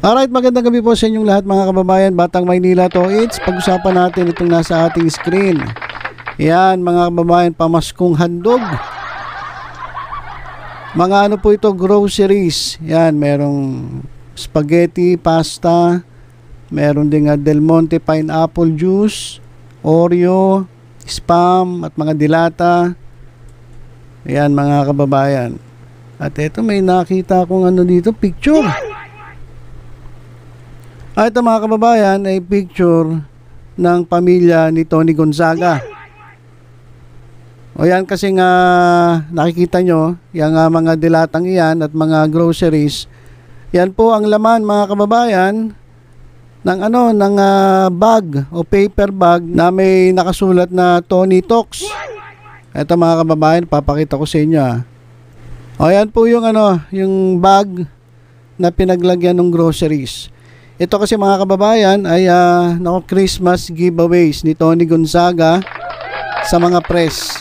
Alright, magandang gabi po sa inyong lahat mga kababayan. Batang Maynila to. Pag-usapan natin itong nasa ating screen. Yan mga kababayan, pamaskong handog. Mga ano po ito, groceries. Yan, merong spaghetti, pasta, meron din Del Monte pineapple juice, Oreo, Spam at mga dilata. Yan mga kababayan. At ito may nakita akong ano dito, picture. Ito mga kababayan ay picture ng pamilya ni Tony Gonzaga. O yan kasi nga nakikita nyo, yung mga dilatang iyan at mga groceries. Yan po ang laman mga kababayan ng bag o paper bag na may nakasulat na Tony Talks. Ito mga kababayan, papakita ko sa inyo. O yan po yung yung bag na pinaglagyan ng groceries. Ito kasi mga kababayan ay Christmas giveaways ni Tony Gonzaga sa mga press.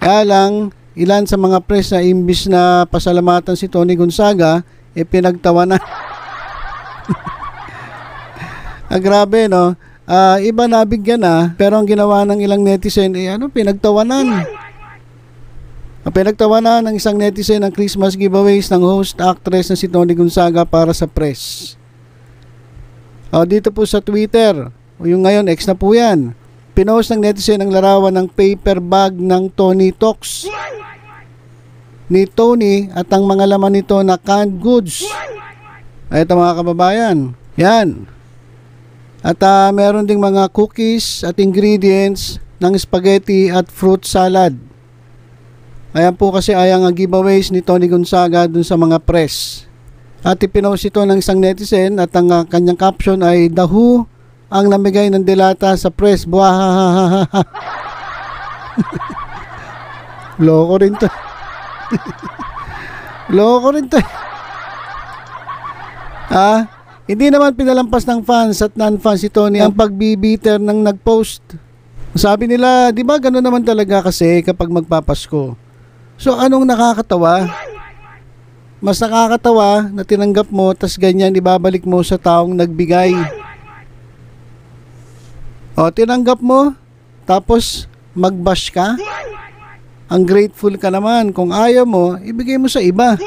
Kaya lang, ilan sa mga press na imbis na pasalamatan si Tony Gonzaga, pinagtawanan. Grabe no? Iba nabigyan pero ang ginawa ng ilang netizen pinagtawanan. Pinagtawanan ng isang netizen ang Christmas giveaways ng host actress na si Tony Gonzaga para sa press. Dito po sa Twitter, yung ngayon X na po yan, pinost ng netizen ang larawan ng paper bag ng Tony Talks ni Tony at ang mga laman nito na canned goods. Ito mga kababayan, yan. At meron ding mga cookies at ingredients ng spaghetti at fruit salad. Ayan po kasi ang giveaways ni Tony Gonzaga dun sa mga press. At ipinost ito ng isang netizen at ang kanyang caption ay The Who ang namigay ng dilata sa press. Buhahahaha. Loko rin to. Loko rin to. Hindi naman pinalampas ng fans at non-fans si Tony ang pagbibiter ng nag-post. Sabi nila, di ba gano'n naman talaga kasi kapag magpapasko? So anong nakakatawa? Mas nakakatawa na tinanggap mo tas ganyan ibabalik mo sa taong nagbigay. Tinanggap mo tapos magbash ka? Ang grateful ka naman. Kung ayaw mo, ibigay mo sa iba.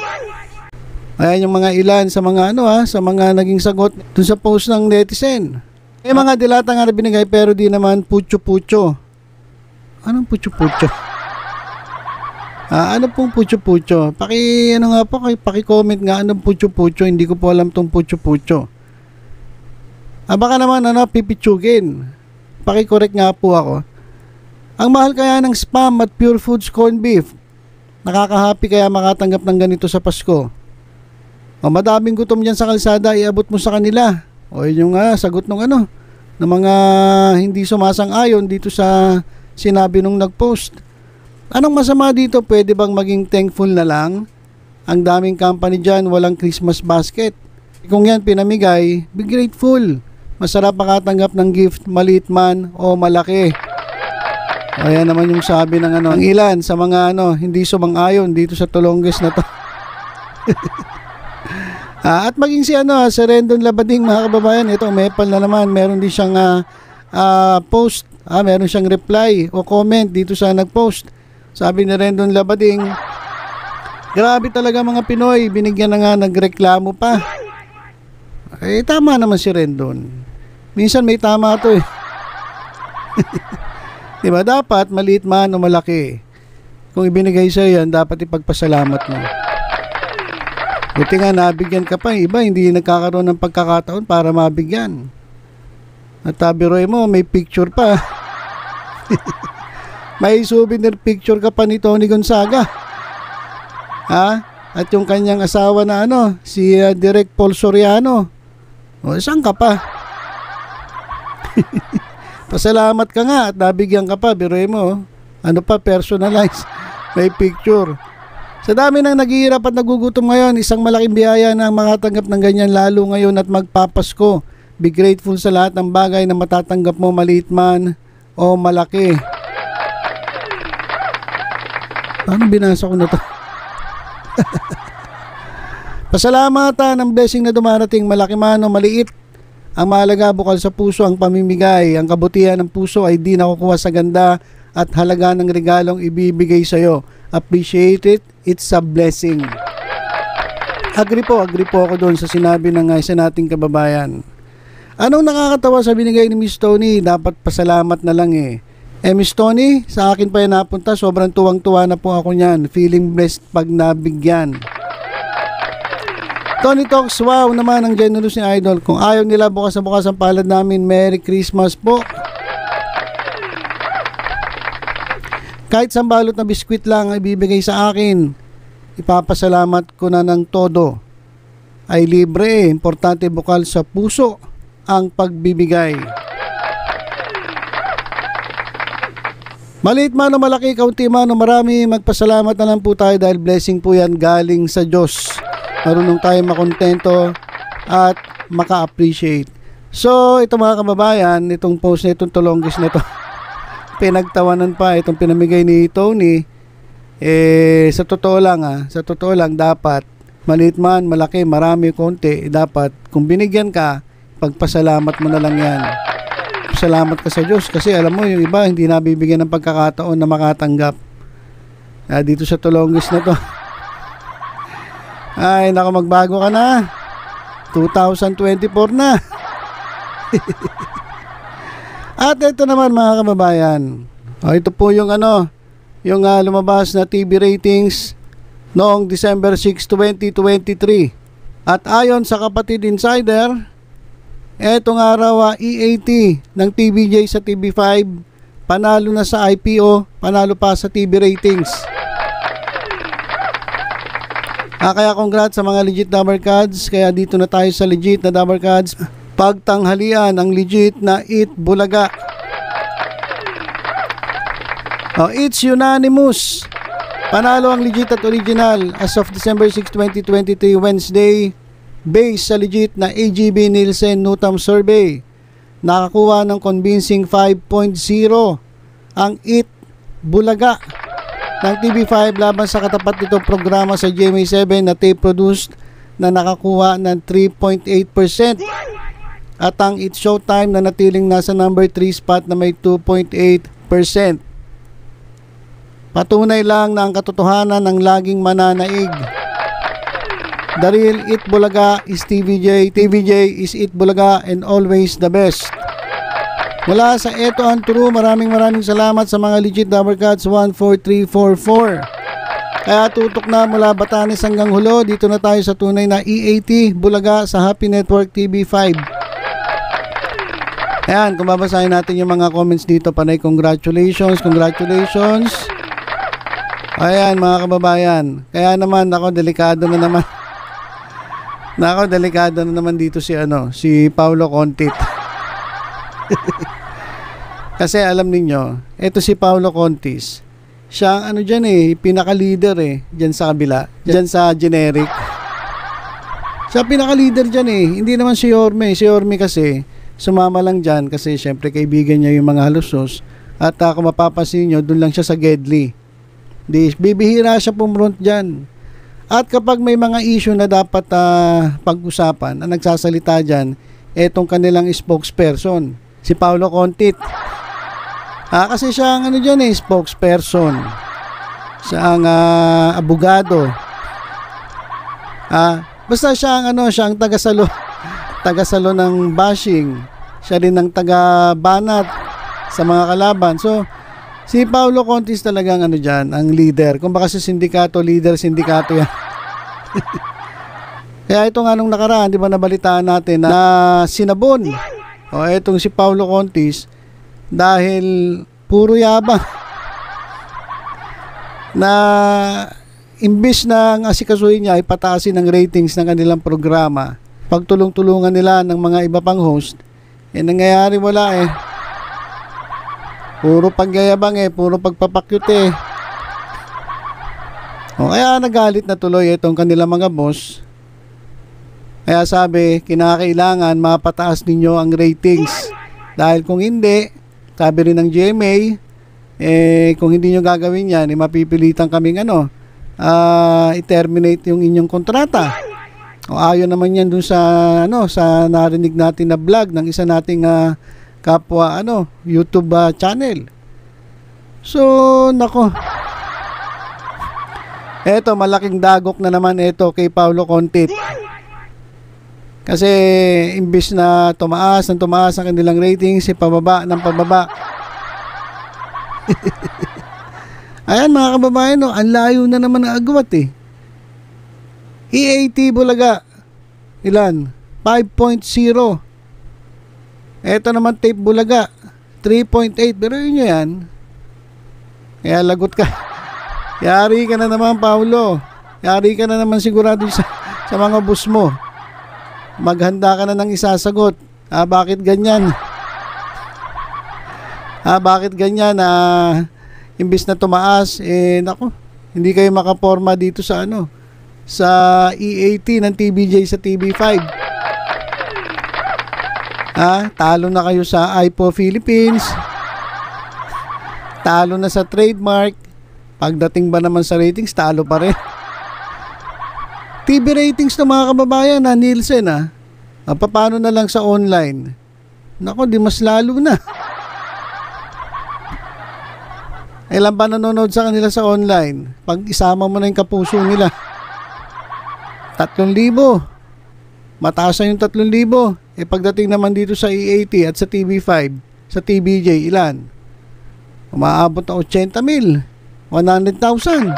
Ayan yung mga ilan sa mga sa mga naging sagot dun sa post ng netizen. Mga dilata nga na binigay pero di naman putyo-putyo. Anong putyo-putyo? Ano pong putyo-putyo? Paki-comment nga anong putyo-putyo. Hindi ko po alam tong putyo-putyo. Baka naman pipitsugin. Paki-correct nga po ako. Ang mahal kaya ng Spam at Pure Foods corned beef. Nakaka-happy kaya makatanggap ng ganito sa Pasko. Madaming gutom yan sa kalsada, iabot mo sa kanila. Yun yung sagot ng ng mga hindi sumasang-ayon dito sa sinabi nung nag-post. Anong masama dito? Pwede bang maging thankful na lang? Ang daming company dyan, walang Christmas basket. Kung yan pinamigay, be grateful. Masarap makatanggap ng gift, maliit man o malaki. Ayan naman yung sabi ng ang ilan sa mga hindi sumang-ayon dito sa Tulongges na to. At maging si Rendon Labading mga kababayan, ito Mepal na naman, meron din siyang post, meron siyang reply o comment dito sa nag-post. Sabi ni Rendon Labading, grabe talaga mga Pinoy, binigyan na nga nagreklamo pa. Tama naman si Rendon. Minsan may tama to Diba? Dapat maliit man o malaki. Kung ibinigay sa'yo yan, dapat ipagpasalamat mo. Buti nga nabigyan ka pa. Iba hindi nagkakaroon ng pagkakataon para mabigyan. At biroy mo, may picture pa. May souvenir picture ka pa ni Tony Gonzaga. At yung kanyang asawa na si Direk Paul Soriano. Saan ka pa? Pasalamat ka nga at nabigyan ka pa. Biroy mo, personalized. May picture. Sa dami ng naghihirap at nagugutom ngayon, isang malaking biyaya na makatanggap ng ganyan lalo ngayon at magpapasko. Be grateful sa lahat ng bagay na matatanggap mo, maliit man o malaki. Ano binasa ko na to? Pasalamatan ng blessing na dumarating, malaki man o maliit. Ang mahalaga, bukal sa puso ang pamimigay. Ang kabutihan ng puso ay di nakukuha sa ganda at halaga ng regalong ibibigay sa iyo. Appreciate it, it's a blessing. Agree po ako doon sa sinabi ng isa nating kababayan. Anong nakakatawa sa binigay ni Miss Tony? Dapat pasalamat na lang eh. Miss Tony, sa akin pa yan napunta, sobrang tuwang-tuwa na po ako niyan. Feeling blessed pag nabigyan. Tony Talks, wow naman ang generous ni Idol. Kung ayaw nila, bukas na bukas ang palad namin. Merry Christmas po. Kahit sambalot na biskwit lang ang ibibigay sa akin, ipapasalamat ko na ng todo. Ay libre eh. Importante bukal sa puso ang pagbibigay. Maliit man o malaki, kaunti man o marami, magpasalamat na lang po tayo dahil blessing po yan galing sa Diyos. Marunong tayo makontento at maka-appreciate. So, ito mga kababayan, itong post na itong tulonggis na ito, pinagtawanan pa itong pinamigay ni Tony. Sa totoo lang dapat, maliit man, malaki, marami, konti, dapat kung binigyan ka, pagpasalamat mo na lang yan. Salamat ka sa Diyos kasi alam mo, yung iba hindi nabibigyan ng pagkakataon na makatanggap. Dito sa tulonggis na to. Ay, naku, magbago ka na. 2024 na. At ito naman mga kababayan. Ito po yung yung lumabas na TV ratings noong December 6, 2023. At ayon sa Kapatid Insider, etong araw EAT ng TVJ sa TV5, panalo na sa IPO, panalo pa sa TV ratings. Kaya congrats sa mga legit Dabarkads. Kaya dito na tayo sa legit na Dabarkads. Pagtanghalian ang legit na Eat Bulaga. It's unanimous. Panalo ang legit at original as of December 6, 2023, Wednesday, based sa legit na AGB Nielsen Nutam Survey. Nakakuha ng convincing 5.0 ang Eat Bulaga ng TV5 laban sa katapat nitong programa sa GMA7 na tape produced na nakakuha ng 3.8%. At ang It's Showtime na natiling nasa number 3 spot na may 2.8%. Patunay lang na ang katotohanan ng laging mananaig. The real Eat Bulaga is TVJ. TVJ is Eat Bulaga and always the best. Mula sa Eto ang True, maraming salamat sa mga legit Dabarkads 14344. Kaya tutok na mula Batanes hanggang Hulo. Dito na tayo sa tunay na EAT Bulaga sa Happy Network TV5. Ayan, kung babasahin natin yung mga comments dito, panay congratulations. Ayan mga kababayan. Kaya naman ako delikado na naman dito si Paulo Contit. Kasi alam ninyo, ito si Paulo Contis, siya ang pinaka-leader diyan sa kabila, diyan sa generic. Siya pinaka-leader diyan hindi naman si Yorme. Si Yorme kasi sumama lang diyan kasi syempre kaibigan niya yung mga halusos. At kung mapapansin niyo, doon lang siya sa Gedli. Bibihira siya pumront diyan. At kapag may mga issue na dapat pag-usapan, ang nagsasalita diyan, etong kanilang spokesperson, si Paulo Contit. Kasi siya ang spokesperson. Siya ang abogado. Basta siya ang tagasalo ng bashing. Siya din ang taga-banat sa mga kalaban. So, si Paulo Contis talagang ang leader. Kung baka sa sindikato, leader sindikato yan. Kaya ito nga nung nakaraan, di ba nabalitaan natin na sinabon. Etong si Paulo Contis, dahil puro yabang na imbis na ang asikasuhin niya ay pataasin ang ratings ng kanilang programa, pagtulong-tulungan nila ng mga iba pang host, nangyayari wala puro pagyayabang puro pagpapakyut kaya nagalit na tuloy itong kanilang mga boss. Kaya sabi, kinakailangan mapataas ninyo ang ratings dahil kung hindi, sabi rin ng GMA, kung hindi nyo gagawin yan, mapipilitan kaming i-terminate yung inyong kontrata. O ayon naman yan dun sa sa narinig natin na vlog ng isa nating kapwa YouTube channel. So nako, eto malaking dagok na naman ito kay Paulo Contit. Kasi imbis na tumaas ang kanilang ratings, pababa ng pababa. Ayan mga kababayan, ang layo na naman ng agwat eh. EAT Bulaga, ilan? 5.0. Eto naman Tape Bulaga, 3.8. Pero yun yan. Kaya lagot ka. Yari ka na naman, Paulo. Yari ka na naman sigurado sa mga bus mo. Maghanda ka na ng isasagot. Bakit ganyan? Bakit ganyan? Imbis na tumaas, nako, hindi kayo makaporma dito sa sa EAT ng TVJ sa TV5. Talo na kayo sa IPO Philippines. Talo na sa trademark. Pagdating ba naman sa ratings, talo pa rin. TV ratings ng mga kababayan Nielsen paano na lang sa online? Nako, di mas lalo na. Ilan ba nanonood sa kanila sa online? Pag isama mo na yung kapuso nila, 3,000. Mataas na yung 3,000. Pagdating naman dito sa EAT at sa TV5, sa TVJ, ilan? Umaabot na 80,000, 100,000.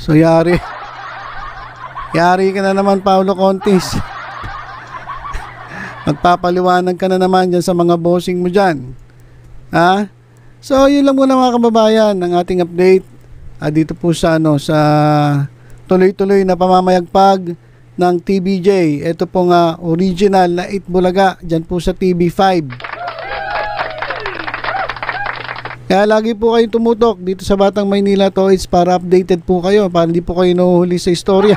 So yari ka na naman, Paulo Contis. Magpapaliwanag ka na naman dyan sa mga bossing mo dyan. So yun lang muna mga kababayan ng ating update dito po sa sa tuloy-tuloy na pamamayagpag ng TVJ. Ito po nga original na 8 Bulaga dyan po sa TV5. Kaya lagi po kayong tumutok dito sa Batang Maynila Toys para updated po kayo, para hindi po kayo nahuhuli sa istorya.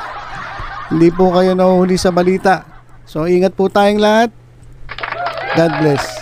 Hindi po kayo nahuhuli sa balita. So ingat po tayong lahat. God bless.